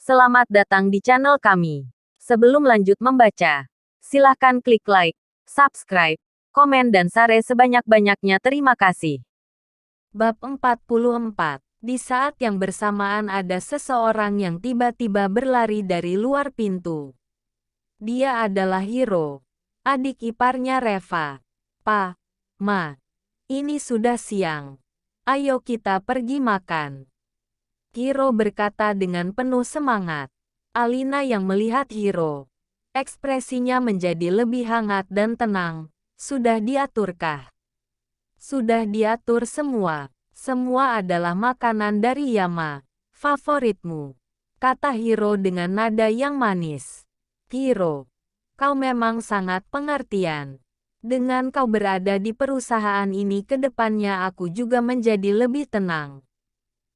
Selamat datang di channel kami. Sebelum lanjut membaca, silahkan klik like, subscribe, komen dan share sebanyak-banyaknya. Terima kasih. Bab 44. Di saat yang bersamaan ada seseorang yang tiba-tiba berlari dari luar pintu. Dia adalah Hiro, adik iparnya Reva. Pa, Ma, ini sudah siang. Ayo kita pergi makan. Hiro berkata dengan penuh semangat. Alina yang melihat Hiro, ekspresinya menjadi lebih hangat dan tenang. Sudah diaturkah? Sudah diatur semua. Semua adalah makanan dari Yama, favoritmu, kata Hiro dengan nada yang manis. Hiro, kau memang sangat pengertian. Dengan kau berada di perusahaan ini ke depannya aku juga menjadi lebih tenang.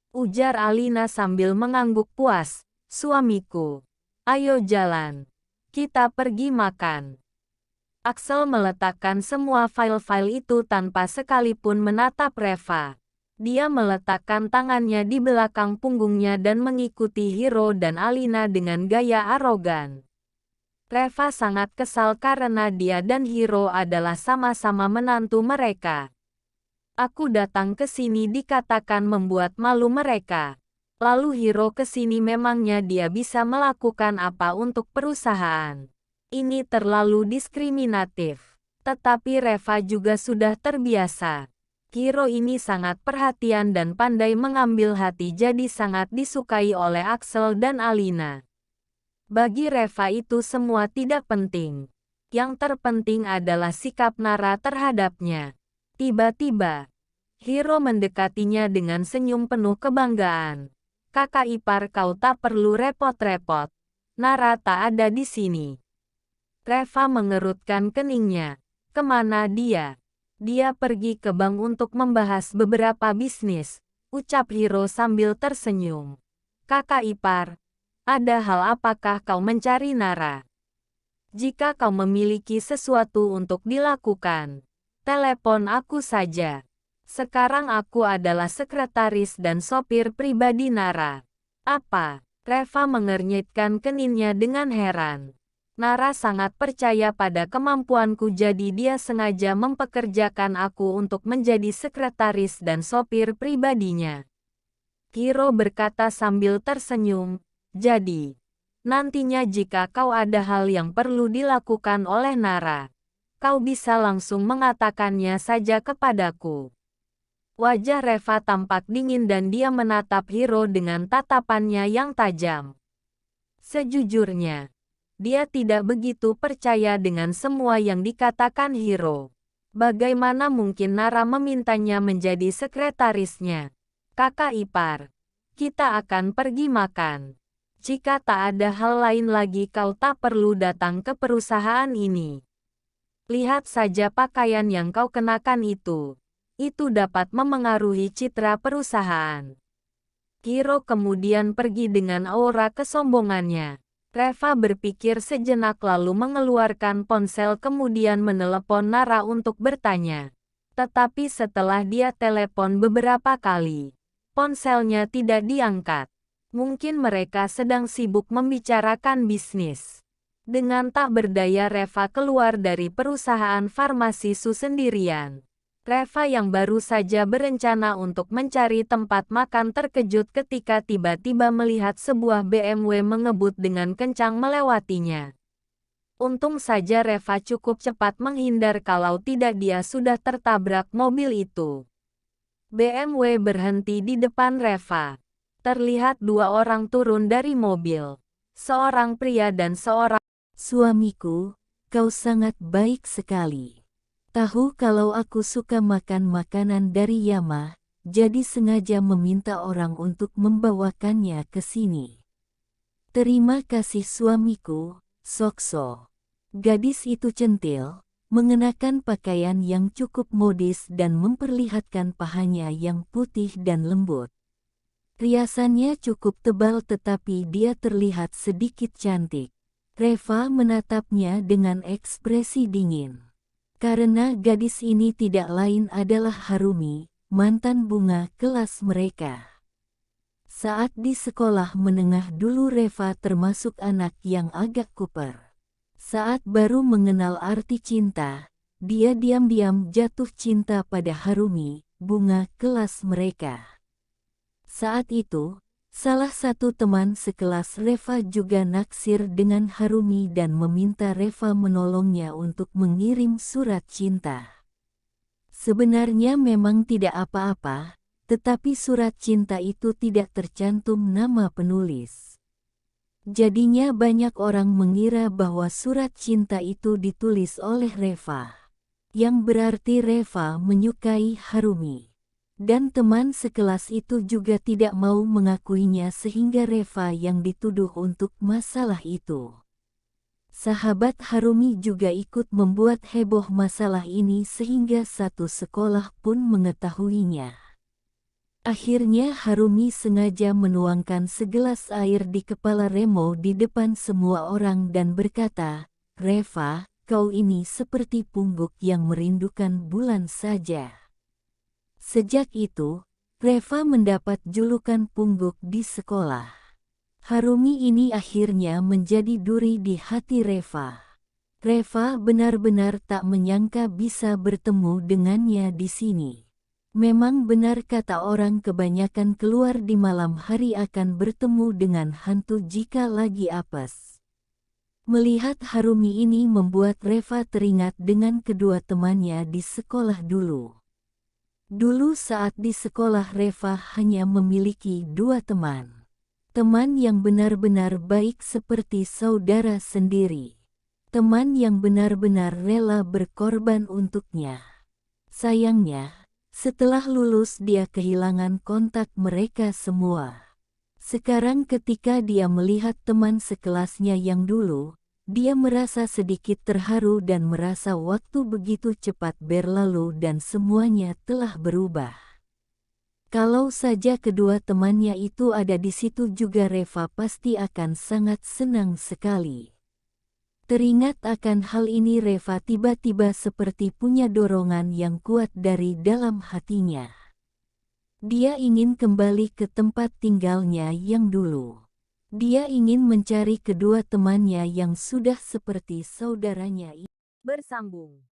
Ujar Alina sambil mengangguk puas. Suamiku, ayo jalan. Kita pergi makan. Axel meletakkan semua file-file itu tanpa sekalipun menatap Reva. Dia meletakkan tangannya di belakang punggungnya dan mengikuti Hiro dan Alina dengan gaya arogan. Reva sangat kesal karena dia dan Hiro adalah sama-sama menantu mereka. Aku datang ke sini dikatakan membuat malu mereka. Lalu Hiro ke sini memangnya dia bisa melakukan apa untuk perusahaan? Ini terlalu diskriminatif. Tetapi Reva juga sudah terbiasa. Hiro ini sangat perhatian dan pandai mengambil hati jadi sangat disukai oleh Axel dan Alina. Bagi Reva itu semua tidak penting. Yang terpenting adalah sikap Nara terhadapnya. Tiba-tiba, Hiro mendekatinya dengan senyum penuh kebanggaan. Kakak ipar kau tak perlu repot-repot. Nara tak ada di sini. Reva mengerutkan keningnya. Kemana dia? Dia pergi ke bank untuk membahas beberapa bisnis, ucap Hiro sambil tersenyum. Kakak ipar, ada hal apakah kau mencari Nara? Jika kau memiliki sesuatu untuk dilakukan, telepon aku saja. Sekarang aku adalah sekretaris dan sopir pribadi Nara. Apa? Reva mengernyitkan keninnya dengan heran. Nara sangat percaya pada kemampuanku jadi dia sengaja mempekerjakan aku untuk menjadi sekretaris dan sopir pribadinya. Hiro berkata sambil tersenyum, jadi, nantinya jika kau ada hal yang perlu dilakukan oleh Nara, kau bisa langsung mengatakannya saja kepadaku. Wajah Reva tampak dingin dan dia menatap Hiro dengan tatapannya yang tajam. Sejujurnya, dia tidak begitu percaya dengan semua yang dikatakan Hiro. Bagaimana mungkin Nara memintanya menjadi sekretarisnya? Kakak ipar, kita akan pergi makan. Jika tak ada hal lain lagi kau tak perlu datang ke perusahaan ini. Lihat saja pakaian yang kau kenakan itu. Itu dapat memengaruhi citra perusahaan. Hiro kemudian pergi dengan aura kesombongannya. Reva berpikir sejenak lalu mengeluarkan ponsel kemudian menelepon Nara untuk bertanya. Tetapi setelah dia telepon beberapa kali, ponselnya tidak diangkat. Mungkin mereka sedang sibuk membicarakan bisnis. Dengan tak berdaya Reva keluar dari perusahaan farmasi Su sendirian. Reva yang baru saja berencana untuk mencari tempat makan terkejut ketika tiba-tiba melihat sebuah BMW mengebut dengan kencang melewatinya. Untung saja Reva cukup cepat menghindar kalau tidak dia sudah tertabrak mobil itu. BMW berhenti di depan Reva. Terlihat dua orang turun dari mobil. Seorang pria dan seorang Suamiku, kau sangat baik sekali. Tahu kalau aku suka makan makanan dari Yama, jadi sengaja meminta orang untuk membawakannya ke sini. Terima kasih suamiku, Sokso. Gadis itu centil, mengenakan pakaian yang cukup modis dan memperlihatkan pahanya yang putih dan lembut. Riasannya cukup tebal tetapi dia terlihat sedikit cantik. Reva menatapnya dengan ekspresi dingin. Karena gadis ini tidak lain adalah Harumi, mantan bunga kelas mereka. Saat di sekolah menengah dulu Reva termasuk anak yang agak kuper. Saat baru mengenal arti cinta, dia diam-diam jatuh cinta pada Harumi, bunga kelas mereka. Saat itu, salah satu teman sekelas Reva juga naksir dengan Harumi dan meminta Reva menolongnya untuk mengirim surat cinta. Sebenarnya memang tidak apa-apa, tetapi surat cinta itu tidak tercantum nama penulis. Jadinya banyak orang mengira bahwa surat cinta itu ditulis oleh Reva, yang berarti Reva menyukai Harumi. Dan teman sekelas itu juga tidak mau mengakuinya sehingga Reva yang dituduh untuk masalah itu. Sahabat Harumi juga ikut membuat heboh masalah ini sehingga satu sekolah pun mengetahuinya. Akhirnya Harumi sengaja menuangkan segelas air di kepala Remo di depan semua orang dan berkata, "Reva, kau ini seperti pungguk yang merindukan bulan saja." Sejak itu, Reva mendapat julukan pungguk di sekolah. Harumi ini akhirnya menjadi duri di hati Reva. Reva benar-benar tak menyangka bisa bertemu dengannya di sini. Memang benar kata orang kebanyakan keluar di malam hari akan bertemu dengan hantu jika lagi apes. Melihat Harumi ini membuat Reva teringat dengan kedua temannya di sekolah dulu. Dulu saat di sekolah Reva hanya memiliki dua teman. Teman yang benar-benar baik seperti saudara sendiri. Teman yang benar-benar rela berkorban untuknya. Sayangnya, setelah lulus dia kehilangan kontak mereka semua. Sekarang ketika dia melihat teman sekelasnya yang dulu, dia merasa sedikit terharu dan merasa waktu begitu cepat berlalu dan semuanya telah berubah. Kalau saja kedua temannya itu ada di situ juga Reva pasti akan sangat senang sekali. Teringat akan hal ini Reva tiba-tiba seperti punya dorongan yang kuat dari dalam hatinya. Dia ingin kembali ke tempat tinggalnya yang dulu. Dia ingin mencari kedua temannya yang sudah seperti saudaranya. Bersambung.